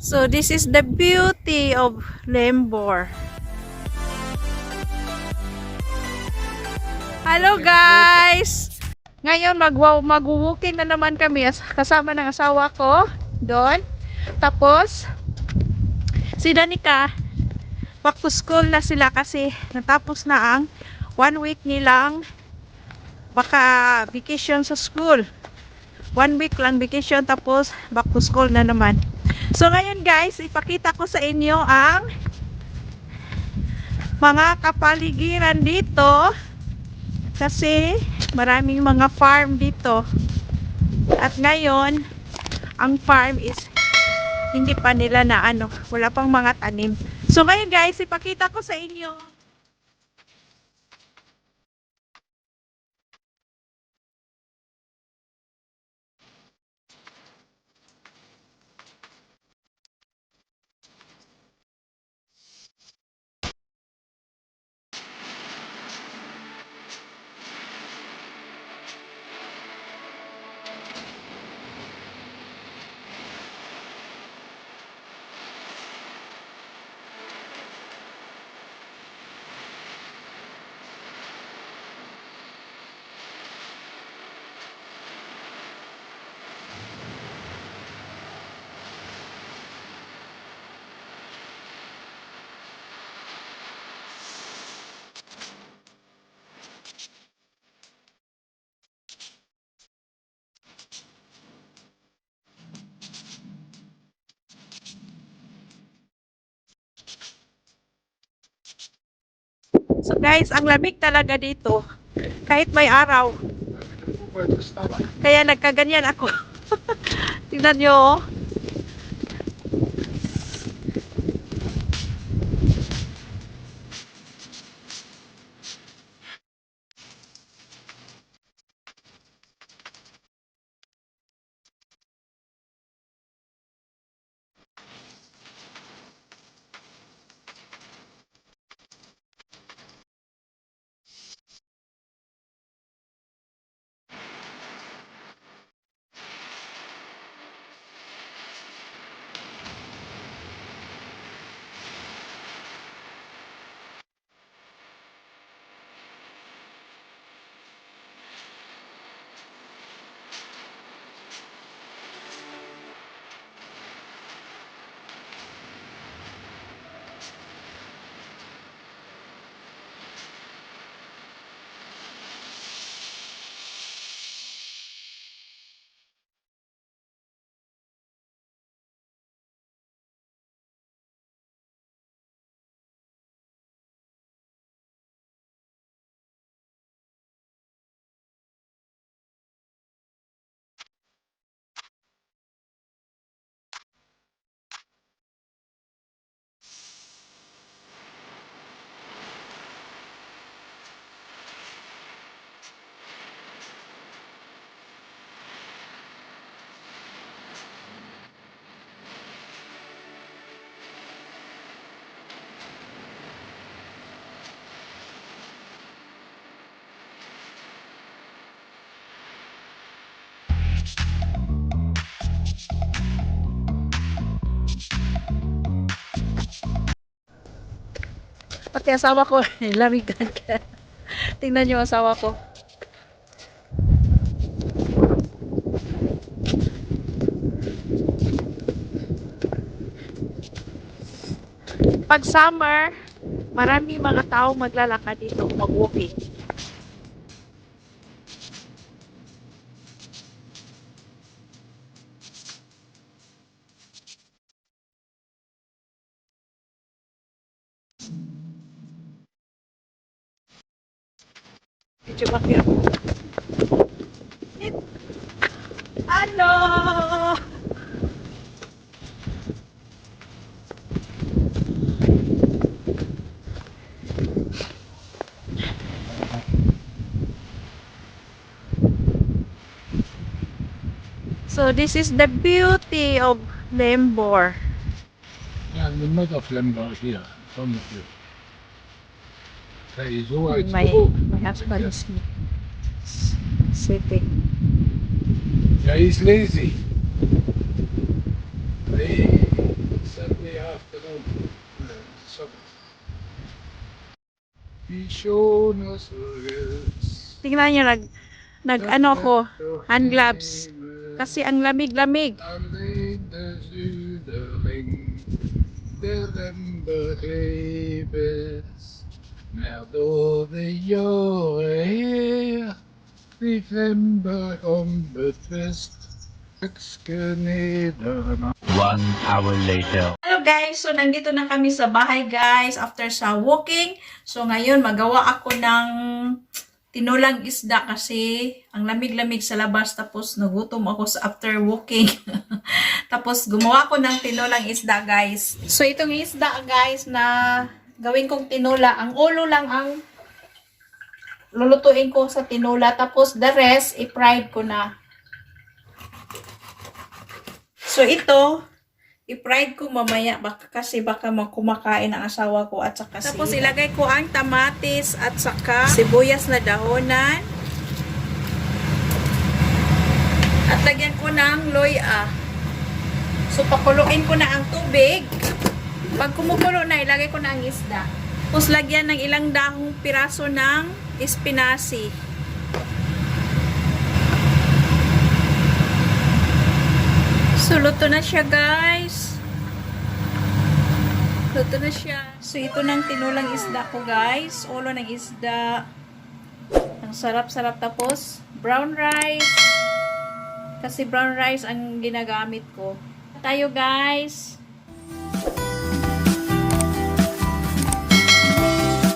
So this is the beauty of Lembor. Hello guys! Ngayon mag-walking na naman kami kasama ng asawa ko doon. Tapos si Danica, back to school na sila kasi natapos na ang 1 week nilang baka vacation sa school. 1 week lang vacation tapos back to school na naman. So ngayon guys, ipakita ko sa inyo ang mga kapaligiran dito kasi maraming mga farm dito. At ngayon, ang farm is hindi pa nila na wala pang mga tanim. So ngayon guys, ipakita ko sa inyo. So guys, ang lamig talaga dito. Kahit may araw. Kaya nagkaganyan ako. Tingnan nyo. Oh. Pati asawa ko, lamigan ka. Tingnan nyo asawa ko. Pag summer, marami mga tao maglalakad dito, mag-walking. Medyo bakit? Ano? So this is the beauty of Lembor. Ja, the mother of Lemberg here, from the view. There is always My husband is sitting. Yeah, he's lazy. Hey. He's shown us the rest. Tingnan niyo, ano ako, hand gloves. Kasi ang lamig-lamig. Alleen de zuideling, de lente is, maar door de jaren heen, december onbetwist, ik Nederland. 1 hour later. Hello guys, so nandito na kami sa bahay guys after sa walking. So ngayon magawa ako ng tinulang isda kasi ang lamig-lamig sa labas tapos nagutom ako sa after walking. Tapos gumawa ko ng tinulang isda guys. So itong isda guys na gawin kong tinula, ang ulo lang ang lulutuin ko sa tinula tapos the rest i-fried ko na. So ito i-fried ko mamaya kasi baka kumakain ang asawa ko at saka tapos ilagay ko ang tamatis at saka sibuyas na dahonan. At lagyan ko ng loya. So pakuluin ko na ang tubig. Pag kumukulo na, ilagay ko na ang isda. Tapos lagyan ng ilang dahong piraso ng espinazi. So, luto na siya, guys. Luto na siya. So, ito ng tinulang isda ko, guys. Ulo ng isda. Ang sarap-sarap. Tapos, brown rice. Kasi brown rice ang ginagamit ko. Tayo, guys.